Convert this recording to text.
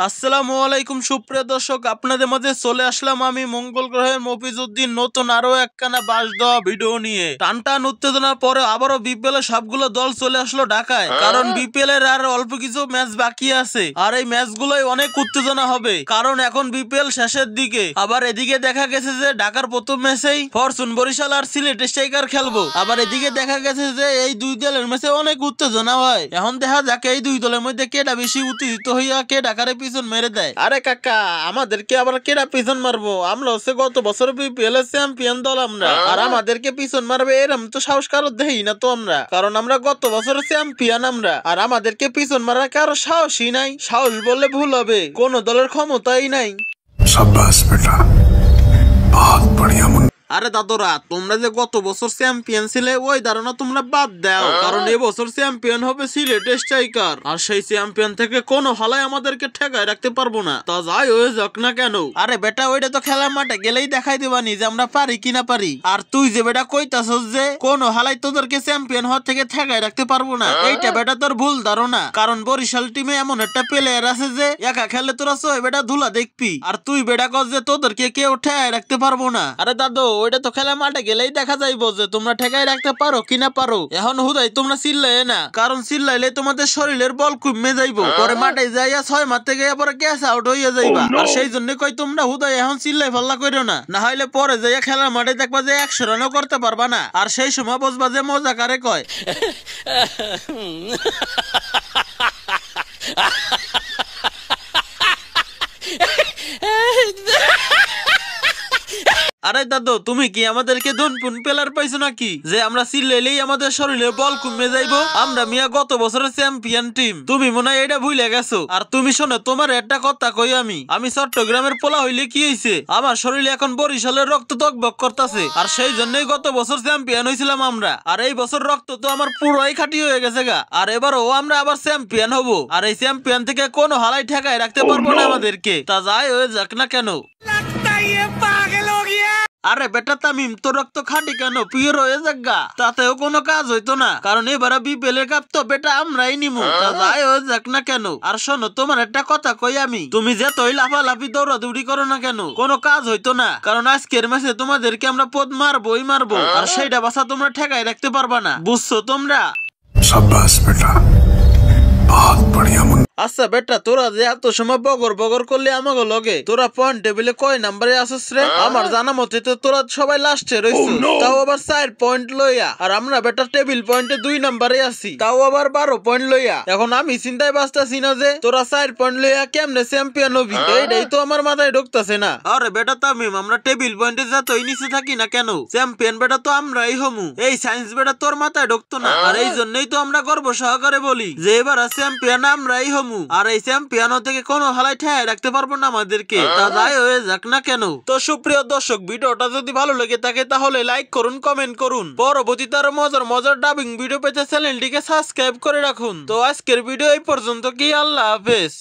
আসসালামু আলাইকুম সুপ্রিয় দর্শক, আপনাদের মাঝে চলে আসলাম আমি মঙ্গল গ্রহের মফিজউদ্দিন নতুন আরো একখানা বাস দেওয়া ভিডিও নিয়ে। টানটান উত্তেজনার পরে আবারও বিপিএল এর সবগুলো দল চলে আসলো ঢাকায়, কারণ বিপিএল এর আর অল্প কিছু ম্যাচ বাকি আছে। আর এই ম্যাচগুলোই অনেক উত্তেজনা হবে, কারণ এখন বিপিএল শেষের দিকে। আবার এদিকে দেখা গেছে যে ঢাকার প্রথম ম্যাচেই ফরচুন বরিশাল আর সিলেট স্ট্রাইকার খেলবো। আবার এদিকে দেখা গেছে যে এই দুই দলের ম্যাচে অনেক উত্তেজনা হয়। এখন দেখা যাক এই দুই দলের মধ্যে কেডা বেশি উত্তেজিত হইয়া কে ঢাকারে পিছন মেরে দেয়। আরে কাকা, আমাদেরকে আবার কেডা পিছন মারবো? আমরা হচ্ছে গত বছর বিপিএল এর চ্যাম্পিয়ন দল আমরা, আর আমাদেরকে পিছন মারবে এরম তো সাহস কারো দেই না তো আমরা, কারণ আমরা গত বছরের চ্যাম্পিয়ন আমরা। আর আমাদেরকে পিছন মারার কারো সাহসই নাই। সাহস বললে ভুল হবে, কোন দলের ক্ষমতাই নাই। शाबाश बेटा, बहुत बढ़िया। আরে দাদরা, তোমরা যে গত বছর চ্যাম্পিয়ন ছিলে ওই ধারণা তোমরা বাদ দাও, কারণ এবছর চ্যাম্পিয়ন হবে সিলেট স্ট্রাইকার। আর সেই চ্যাম্পিয়ন থেকে কোনো হালাই আমাদেরকে ঠেকায় রাখতে পারবো না, তা যাই হয়ে যাক না কেন। আরে বেটা, ওইটা তো খেলার মাঠে গেলেই দেখাই দিবানি যে আমরা পারি কিনা পারি। আর তুই যে বেটা কইতাছস যে কোনো হালাই তোদেরকে চ্যাম্পিয়ন হওয়ার থেকে ঠেকায় রাখতে পারবো না, এইটা বেটা তোর ভুল ধারণা। কারণ বরিশাল টিমে এমন একটা প্লেয়ার আছে যে একা খেললে তোরা সই বেটা ধুলা দেখবি। আর তুই বেটা কস যে তোদেরকে কেউ ঠেকায় রাখতে পারবো না। আরে দাদু, ওইটা তো খেলা মাঠে গেলেই দেখা যাইবো যে তোমরা ঠেকাই রাখতে পারো কিনা পারো। এখন হুদাই তোমরা চিল্লাই না, কারণ চিল্লাইলে তোমাদের শরীরের বল কমে যাইবো, পরে মাঠে যাইয়া 6 মারতে গিয়ে পরে ক্যাচ আউট হইয়া যাইবা। আর সেই জন্য কই তোমরা হুদাই এখন চিল্লাই ফাল্লা কইরো না, না হইলে পরে যাইয়া খেলার মাঠে দেখবা যে 100 রানও করতে পারবা না। আর সেই সময় বুঝবা যে মজা কারে কয়। আরে দাদু, তুমি কি আমাদেরকে ধনপুন পেলার পাইছো নাকি যে আমরা চিল্লাইলেই আমাদের শরীরে বল কমে যাইবো? আমরা মিয়া গত বছরের চ্যাম্পিয়ন টিম, তুমি মনে হয় এটা ভুলে গেছো। আর তুমি শোনো, তোমার একটা কথা কই, আমি চট্টগ্রামের পোলা হইলে কি হইছে, আমার শরীরে এখন বরিশালের রক্ত টকবক করতেছে। আর সেই জন্যই গত বছর চ্যাম্পিয়ন হয়েছিলাম আমরা। আর এই বছর রক্ত তো আমার পুরোই খাঁটি হয়ে গেছে গা। আর এবারও আমরা আবার চ্যাম্পিয়ন হবো। আর এই চ্যাম্পিয়ন থেকে কোনো হালাই ঠেকায় রাখতে পারবো না আমাদেরকে, তা যাই হয়ে যাক না কেন। আরে বেটা তামিম, তোর রক্ত খাঁটি কেন, পিওর হয়ে যাক গা, তাতেও কোনো কাজ হইতো না, কারণ এবার বিপিএল এর কাপ তো বেটা আমরাই নিমু, তা যাই হয়ে যাক না কেন। আর শোনো, তোমার একটা কথা কই, তুমি যে তৈ লাফালাফি দৌড়াদৌড়ি করো না কেন, কোনো কাজ হইতো না, কারণ আজকের ম্যাচে তোমাদেরকে আমরা পদ মারবোই মারবো। আর সেইটা বাসা তোমরা ঠেকাই রাখতে পারবা না, বুঝছো তোমরা? शाबाश बेटा, बहुत बढ़िया। আচ্ছা বেটা, তোরা যে এত সময় বগর বগর করলে আমাকে লগে, তোরা পয়েন্ট টেবিলে কয় নাম্বারে আসছ রে? আমার জানা মতে তো তোরা সবাই লাস্টে রইছিস, তাও আবার 4 পয়েন্ট লইয়া। আর আমরা বেটা টেবিল পয়েন্টে 2 নাম্বারে আছি, তাও আবার 12 পয়েন্ট লইয়া। এখন আমি চিন্তায় বাঁচতাছি না যে তোরা 4 পয়েন্ট লইয়া কেমনে চ্যাম্পিয়ন হবি, এইটাই তো আমার মাথায় ঢুকতাছে না। আরে বেটা তামিম, আমরা টেবিল পয়েন্টে যতই নিচে থাকি না কেন, চ্যাম্পিয়ন বেটা তো আমরাই হমু। এই সায়েন্স বেটা তোর মাথায় ঢুকতো না। আর এই জন্যই তো আমরা গর্ব সহকারে বলি যে এবার চ্যাম্পিয়ন আমরাই হমু। আর এই চ্যাম্পিয়ন থেকে কোনো হালাই ঠেকায় রাখতে পারবো না আমাদেরকে, তা যাই হয়ে যাক না কেন। তো সুপ্রিয় দর্শক, ভিডিওটা যদি ভালো লেগে থাকে তাহলে লাইক করুন, কমেন্ট করুন। পরবর্তীতে আরো মজার মজার ডাবিং ভিডিও পেতে চ্যানেলটিকে সাবস্ক্রাইব করে রাখুন। তো আজকের ভিডিও এই পর্যন্ত, কি আল্লাহ হাফেজ।